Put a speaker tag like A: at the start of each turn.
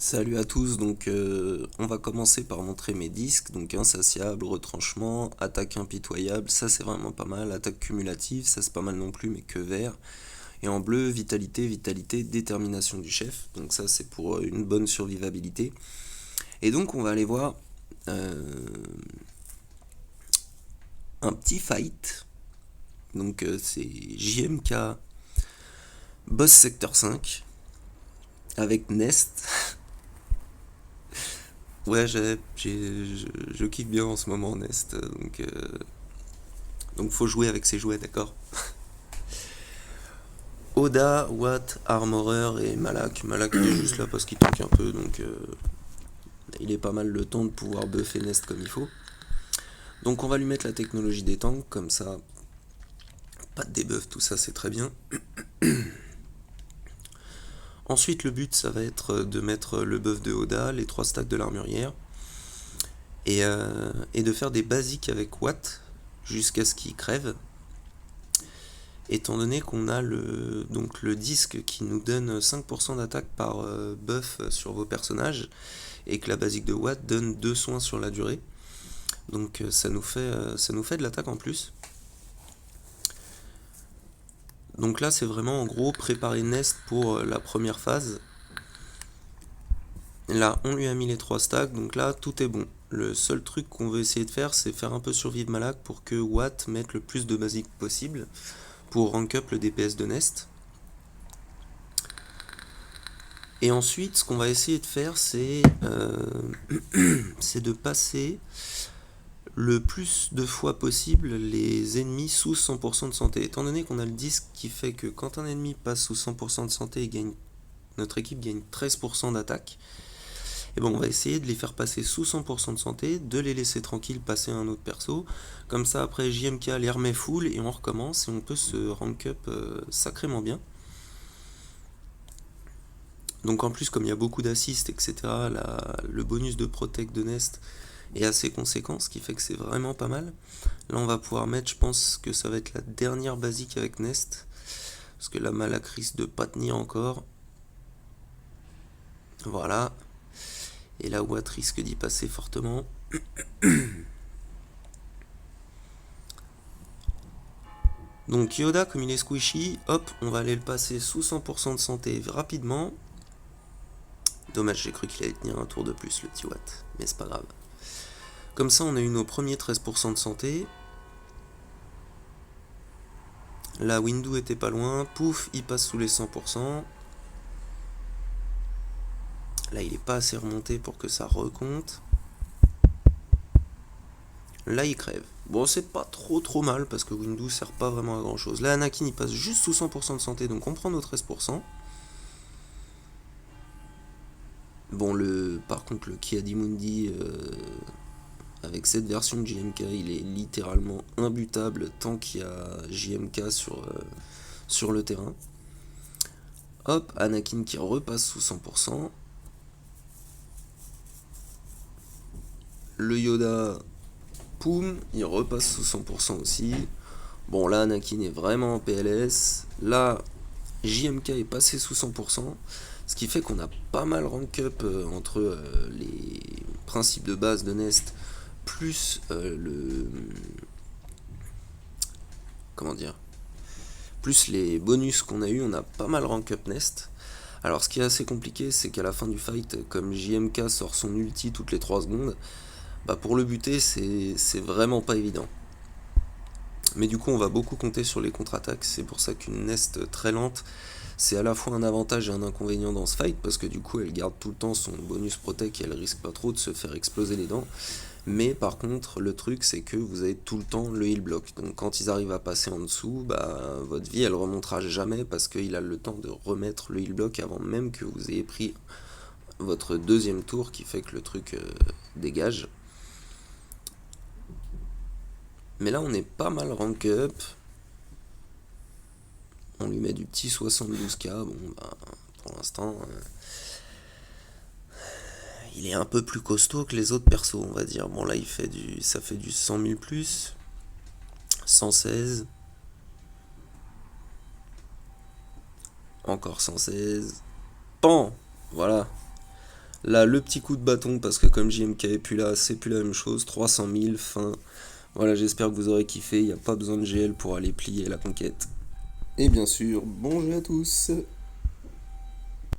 A: Salut à tous, donc on va commencer par montrer mes disques, donc insatiable, retranchement, attaque impitoyable, ça c'est vraiment pas mal, attaque cumulative, ça c'est pas mal non plus mais que vert, et en bleu, vitalité, vitalité, détermination du chef, donc ça c'est pour une bonne survivabilité. Et donc on va aller voir euh, un petit fight, donc c'est JMK Boss Sector 5 avec Nest. Ouais, je kiffe bien en ce moment Nest, donc faut jouer avec ses jouets, d'accord. Oda, Watt, Armorer et Malak. Malak il est juste là parce qu'il tank un peu, donc il est pas mal le temps de pouvoir buffer Nest comme il faut. Donc on va lui mettre la technologie des tanks, comme ça, pas de debuff, tout ça c'est très bien. Ensuite le but ça va être de mettre le buff de Oda, les 3 stacks de l'armurière, et de faire des basiques avec Watt jusqu'à ce qu'il crève. Étant donné qu'on a donc le disque qui nous donne 5% d'attaque par buff sur vos personnages, et que la basique de Watt donne 2 soins sur la durée. Donc ça nous fait de l'attaque en plus. Donc là c'est vraiment en gros préparer Nest pour la première phase. Là on lui a mis les 3 stacks, donc là tout est bon. Le seul truc qu'on veut essayer de faire, c'est faire un peu survivre Malak pour que Watt mette le plus de basique possible pour rank up le DPS de Nest. Et ensuite, ce qu'on va essayer de faire, c'est de passer le plus de fois possible les ennemis sous 100% de santé. Étant donné qu'on a le disque qui fait que quand un ennemi passe sous 100% de santé, notre équipe gagne 13% d'attaque, et bon, on va essayer de les faire passer sous 100% de santé, de les laisser tranquilles passer à un autre perso. Comme ça, après, JMK les remet full et on recommence et on peut se rank up sacrément bien. Donc en plus, comme il y a beaucoup d'assists, etc., le bonus de protect de Nest est assez conséquent, ce qui fait que c'est vraiment pas mal. Là, on va pouvoir mettre, je pense que ça va être la dernière basique avec Nest, parce que la Malak risque de pas tenir encore. Voilà. Et la Watt risque d'y passer fortement. Donc Yoda, comme il est squishy, hop, on va aller le passer sous 100% de santé rapidement. Dommage, j'ai cru qu'il allait tenir un tour de plus, le petit Watt, mais c'est pas grave. Comme ça, on a eu nos premiers 13% de santé. La Windu était pas loin, pouf, il passe sous les 100%. Là, il est pas assez remonté pour que ça recompte. Là, il crève. Bon, c'est pas trop mal parce que Windu sert pas vraiment à grand chose. Là, Anakin il passe juste sous 100% de santé, donc on prend nos 13%. Bon, par contre, le Ki-Adi-Mundi avec cette version de JMK, il est littéralement imbutable tant qu'il y a JMK sur le terrain. Hop, Anakin qui repasse sous 100%. Le Yoda, poum, il repasse sous 100% aussi. Bon, là, Anakin est vraiment en PLS. Là, JMK est passé sous 100%. Ce qui fait qu'on a pas mal rank up entre les principes de base de Nest plus comment dire, plus les bonus qu'on a eu, on a pas mal rank up Nest. Alors ce qui est assez compliqué, c'est qu'à la fin du fight, comme JMK sort son ulti toutes les 3 secondes, bah pour le buter, c'est vraiment pas évident. Mais du coup, on va beaucoup compter sur les contre-attaques. C'est pour ça qu'une Nest très lente, c'est à la fois un avantage et un inconvénient dans ce fight, parce que du coup, elle garde tout le temps son bonus protect et elle risque pas trop de se faire exploser les dents. Mais par contre, le truc, c'est que vous avez tout le temps le heal block. Donc quand ils arrivent à passer en dessous, bah, votre vie, elle remontera jamais parce qu'il a le temps de remettre le heal block avant même que vous ayez pris votre deuxième tour qui fait que le truc dégage. Mais là, on est pas mal rank up. On lui met du petit 72k. Bon, bah, pour l'instant, il est un peu plus costaud que les autres persos, on va dire. Bon, là, ça fait du 100 000 plus. 116. Encore 116. Pan. Voilà. Là, le petit coup de bâton, parce que comme JMK est plus là, c'est plus la même chose. 300 000, fin. Voilà, j'espère que vous aurez kiffé. Il n'y a pas besoin de GL pour aller plier la conquête. Et bien sûr, bon jeu à tous!